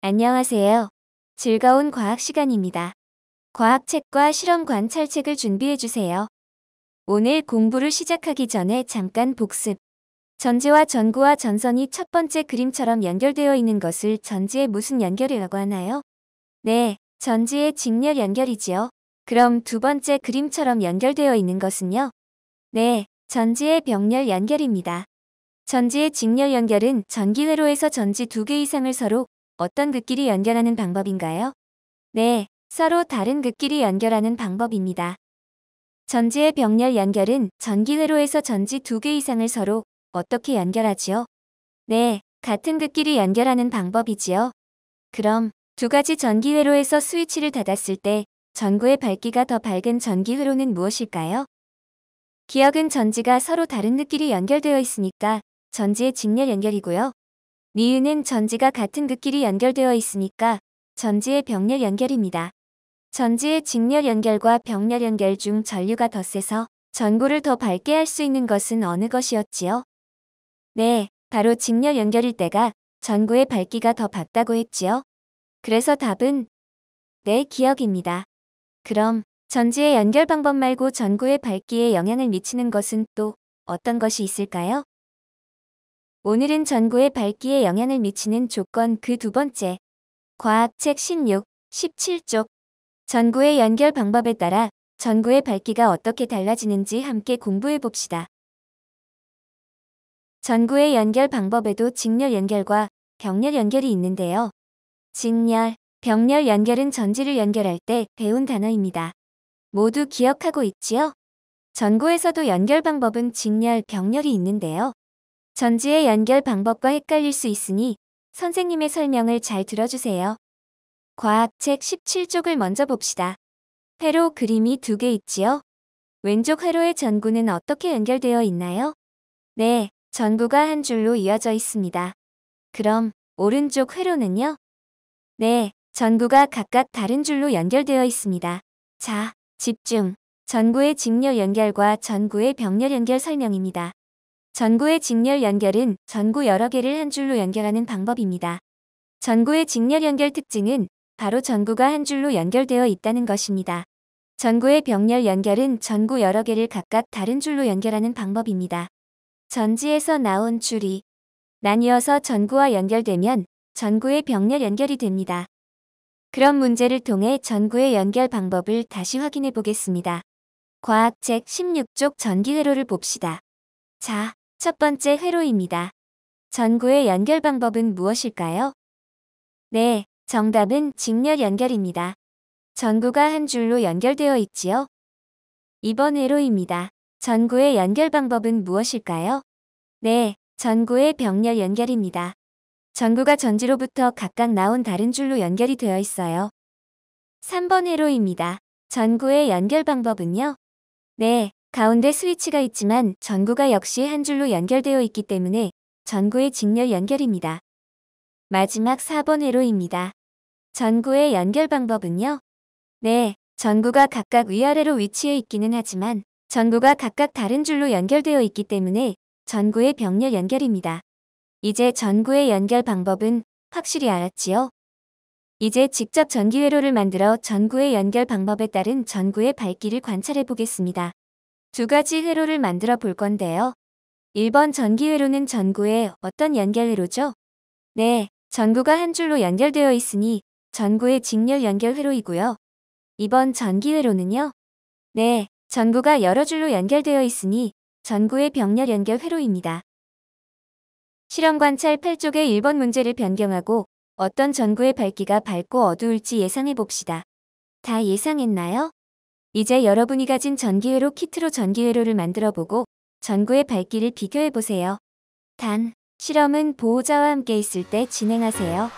안녕하세요. 즐거운 과학 시간입니다. 과학책과 실험 관찰책을 준비해주세요. 오늘 공부를 시작하기 전에 잠깐 복습. 전지와 전구와 전선이 첫 번째 그림처럼 연결되어 있는 것을 전지의 무슨 연결이라고 하나요? 네, 전지의 직렬 연결이지요. 그럼 두 번째 그림처럼 연결되어 있는 것은요? 네, 전지의 병렬 연결입니다. 전지의 직렬 연결은 전기회로에서 전지 두 개 이상을 서로 어떤 극끼리 연결하는 방법인가요? 네, 서로 다른 극끼리 연결하는 방법입니다. 전지의 병렬 연결은 전기회로에서 전지 두 개 이상을 서로 어떻게 연결하지요? 네, 같은 극끼리 연결하는 방법이지요. 그럼 두 가지 전기회로에서 스위치를 닫았을 때 전구의 밝기가 더 밝은 전기회로는 무엇일까요? 기억은 전지가 서로 다른 극끼리 연결되어 있으니까 전지의 직렬 연결이고요. 니은은 전지가 같은 극끼리 연결되어 있으니까 전지의 병렬 연결입니다. 전지의 직렬 연결과 병렬 연결 중 전류가 더 세서 전구를 더 밝게 할 수 있는 것은 어느 것이었지요? 네, 바로 직렬 연결일 때가 전구의 밝기가 더 밝다고 했지요. 그래서 답은 네, 기억입니다. 그럼 전지의 연결 방법 말고 전구의 밝기에 영향을 미치는 것은 또 어떤 것이 있을까요? 오늘은 전구의 밝기에 영향을 미치는 조건 그 두 번째. 과학책 16, 17쪽. 전구의 연결 방법에 따라 전구의 밝기가 어떻게 달라지는지 함께 공부해 봅시다. 전구의 연결 방법에도 직렬 연결과 병렬 연결이 있는데요. 직렬, 병렬 연결은 전지를 연결할 때 배운 단어입니다. 모두 기억하고 있지요? 전구에서도 연결 방법은 직렬, 병렬이 있는데요. 전지의 연결 방법과 헷갈릴 수 있으니 선생님의 설명을 잘 들어주세요. 과학책 17쪽을 먼저 봅시다. 회로 그림이 두 개 있지요? 왼쪽 회로의 전구는 어떻게 연결되어 있나요? 네, 전구가 한 줄로 이어져 있습니다. 그럼 오른쪽 회로는요? 네, 전구가 각각 다른 줄로 연결되어 있습니다. 자, 집중! 전구의 직렬 연결과 전구의 병렬 연결 설명입니다. 전구의 직렬 연결은 전구 여러 개를 한 줄로 연결하는 방법입니다. 전구의 직렬 연결 특징은 바로 전구가 한 줄로 연결되어 있다는 것입니다. 전구의 병렬 연결은 전구 여러 개를 각각 다른 줄로 연결하는 방법입니다. 전지에서 나온 줄이 나뉘어서 전구와 연결되면 전구의 병렬 연결이 됩니다. 그럼 문제를 통해 전구의 연결 방법을 다시 확인해 보겠습니다. 과학책 16쪽 전기회로를 봅시다. 자, 첫 번째 회로입니다. 전구의 연결 방법은 무엇일까요? 네, 정답은 직렬 연결입니다. 전구가 한 줄로 연결되어 있지요? 이번 회로입니다. 전구의 연결 방법은 무엇일까요? 네, 전구의 병렬 연결입니다. 전구가 전지로부터 각각 나온 다른 줄로 연결이 되어 있어요. 3번 회로입니다. 전구의 연결 방법은요? 네, 가운데 스위치가 있지만 전구가 역시 한 줄로 연결되어 있기 때문에 전구의 직렬 연결입니다. 마지막 4번 회로입니다. 전구의 연결 방법은요? 네, 전구가 각각 위아래로 위치해 있기는 하지만 전구가 각각 다른 줄로 연결되어 있기 때문에 전구의 병렬 연결입니다. 이제 전구의 연결 방법은 확실히 알았지요? 이제 직접 전기회로를 만들어 전구의 연결 방법에 따른 전구의 밝기를 관찰해 보겠습니다. 두 가지 회로를 만들어 볼 건데요. 1번 전기회로는 전구의 어떤 연결 회로죠? 네, 전구가 한 줄로 연결되어 있으니 전구의 직렬 연결 회로이고요. 2번 전기회로는요? 네, 전구가 여러 줄로 연결되어 있으니 전구의 병렬 연결 회로입니다. 실험 관찰 8쪽의 1번 문제를 변경하고 어떤 전구의 밝기가 밝고 어두울지 예상해 봅시다. 다 예상했나요? 이제 여러분이 가진 전기회로 키트로 전기회로를 만들어 보고 전구의 밝기를 비교해 보세요. 단, 실험은 보호자와 함께 있을 때 진행하세요.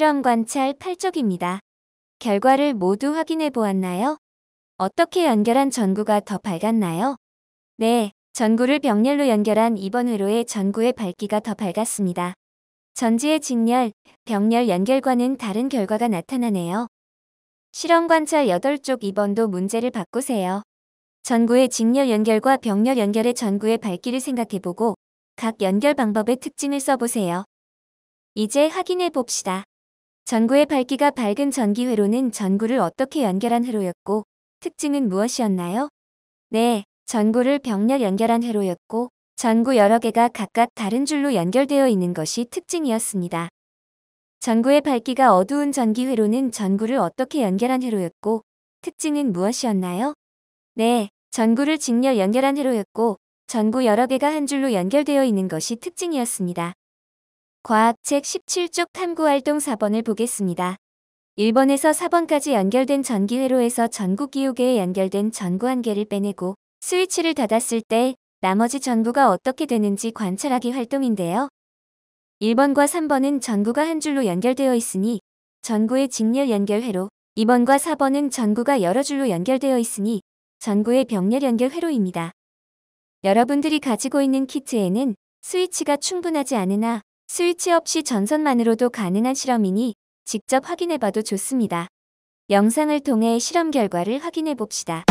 실험 관찰 8쪽입니다. 결과를 모두 확인해 보았나요? 어떻게 연결한 전구가 더 밝았나요? 네, 전구를 병렬로 연결한 이번 회로의 전구의 밝기가 더 밝았습니다. 전지의 직렬, 병렬 연결과는 다른 결과가 나타나네요. 실험 관찰 8쪽 2번도 문제를 바꾸세요. 전구의 직렬 연결과 병렬 연결의 전구의 밝기를 생각해보고 각 연결 방법의 특징을 써보세요. 이제 확인해 봅시다. 전구의 밝기가 밝은 전기 회로는 전구를 어떻게 연결한 회로였고 특징은 무엇이었나요? 네, 전구를 병렬 연결한 회로였고 전구 여러 개가 각각 다른 줄로 연결되어 있는 것이 특징이었습니다. 전구의 밝기가 어두운 전기 회로는 전구를 어떻게 연결한 회로였고 특징은 무엇이었나요? 네, 전구를 직렬 연결한 회로였고 전구 여러 개가 한 줄로 연결되어 있는 것이 특징이었습니다. 과학책 17쪽 탐구활동 4번을 보겠습니다. 1번에서 4번까지 연결된 전기 회로에서 전구 기호개에 연결된 전구 한 개를 빼내고 스위치를 닫았을 때 나머지 전구가 어떻게 되는지 관찰하기 활동인데요. 1번과 3번은 전구가 한 줄로 연결되어 있으니 전구의 직렬 연결 회로, 2번과 4번은 전구가 여러 줄로 연결되어 있으니 전구의 병렬 연결 회로입니다. 여러분들이 가지고 있는 키트에는 스위치가 충분하지 않으나 스위치 없이 전선만으로도 가능한 실험이니 직접 확인해봐도 좋습니다. 영상을 통해 실험 결과를 확인해 봅시다.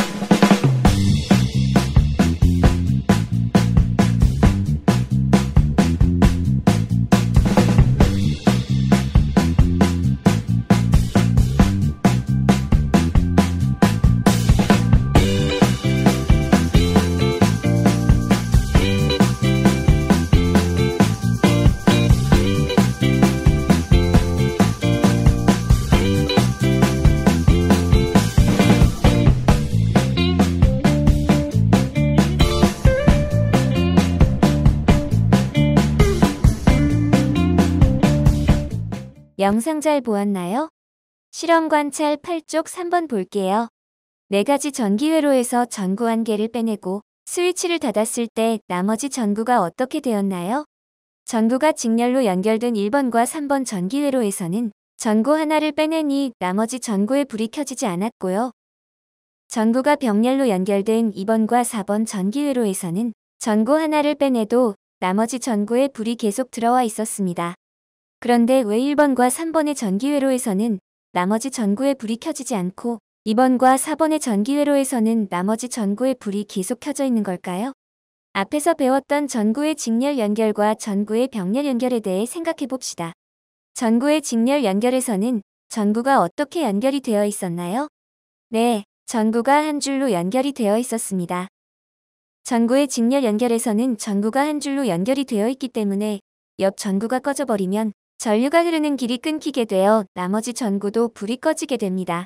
영상 잘 보았나요? 실험 관찰 8쪽 3번 볼게요. 4가지 전기 회로에서 전구 한 개를 빼내고 스위치를 닫았을 때 나머지 전구가 어떻게 되었나요? 전구가 직렬로 연결된 1번과 3번 전기 회로에서는 전구 하나를 빼내니 나머지 전구에 불이 켜지지 않았고요. 전구가 병렬로 연결된 2번과 4번 전기 회로에서는 전구 하나를 빼내도 나머지 전구에 불이 계속 들어와 있었습니다. 그런데 왜 1번과 3번의 전기회로에서는 나머지 전구에 불이 켜지지 않고 2번과 4번의 전기회로에서는 나머지 전구에 불이 계속 켜져 있는 걸까요? 앞에서 배웠던 전구의 직렬 연결과 전구의 병렬 연결에 대해 생각해 봅시다. 전구의 직렬 연결에서는 전구가 어떻게 연결이 되어 있었나요? 네, 전구가 한 줄로 연결이 되어 있었습니다. 전구의 직렬 연결에서는 전구가 한 줄로 연결이 되어 있기 때문에 옆 전구가 꺼져버리면 전류가 흐르는 길이 끊기게 되어 나머지 전구도 불이 꺼지게 됩니다.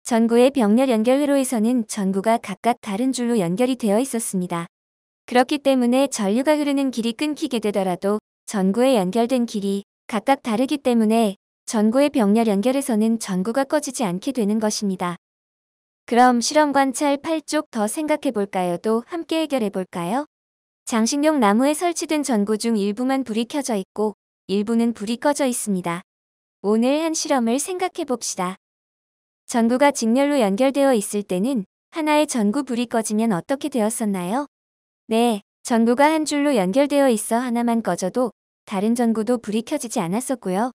전구의 병렬 연결 회로에서는 전구가 각각 다른 줄로 연결이 되어 있었습니다. 그렇기 때문에 전류가 흐르는 길이 끊기게 되더라도 전구에 연결된 길이 각각 다르기 때문에 전구의 병렬 연결에서는 전구가 꺼지지 않게 되는 것입니다. 그럼 실험 관찰 8쪽 더 생각해 볼까요?도 함께 해결해 볼까요? 장식용 나무에 설치된 전구 중 일부만 불이 켜져 있고 일부는 불이 꺼져 있습니다. 오늘 한 실험을 생각해 봅시다. 전구가 직렬로 연결되어 있을 때는 하나의 전구 불이 꺼지면 어떻게 되었었나요? 네, 전구가 한 줄로 연결되어 있어 하나만 꺼져도 다른 전구도 불이 켜지지 않았었고요.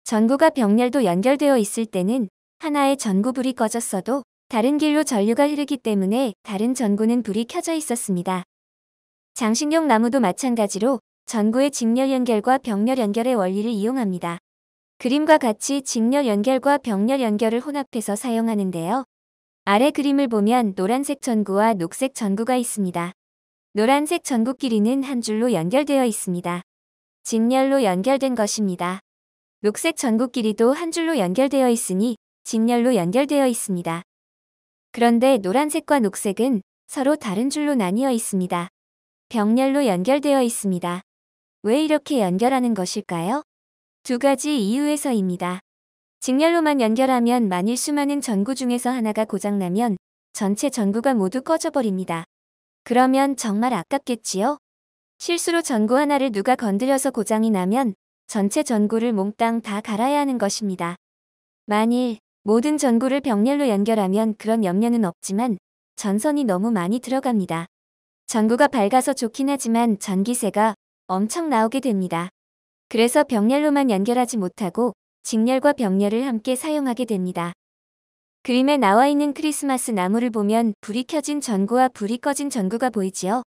전구가 병렬도 연결되어 있을 때는 하나의 전구 불이 꺼졌어도 다른 길로 전류가 흐르기 때문에 다른 전구는 불이 켜져 있었습니다. 장식용 나무도 마찬가지로 전구의 직렬 연결과 병렬 연결의 원리를 이용합니다. 그림과 같이 직렬 연결과 병렬 연결을 혼합해서 사용하는데요. 아래 그림을 보면 노란색 전구와 녹색 전구가 있습니다. 노란색 전구 길이는 한 줄로 연결되어 있습니다. 직렬로 연결된 것입니다. 녹색 전구 길이도 한 줄로 연결되어 있으니 직렬로 연결되어 있습니다. 그런데 노란색과 녹색은 서로 다른 줄로 나뉘어 있습니다. 병렬로 연결되어 있습니다. 왜 이렇게 연결하는 것일까요? 두 가지 이유에서입니다. 직렬로만 연결하면 만일 수많은 전구 중에서 하나가 고장나면 전체 전구가 모두 꺼져버립니다. 그러면 정말 아깝겠지요? 실수로 전구 하나를 누가 건드려서 고장이 나면 전체 전구를 몽땅 다 갈아야 하는 것입니다. 만일 모든 전구를 병렬로 연결하면 그런 염려는 없지만 전선이 너무 많이 들어갑니다. 전구가 밝아서 좋긴 하지만 전기세가 엄청 나오게 됩니다. 그래서 병렬로만 연결하지 못하고 직렬과 병렬을 함께 사용하게 됩니다. 그림에 나와 있는 크리스마스 나무를 보면 불이 켜진 전구와 불이 꺼진 전구가 보이지요?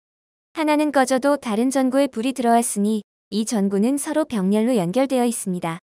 하나는 꺼져도 다른 전구에 불이 들어왔으니 이 전구는 서로 병렬로 연결되어 있습니다.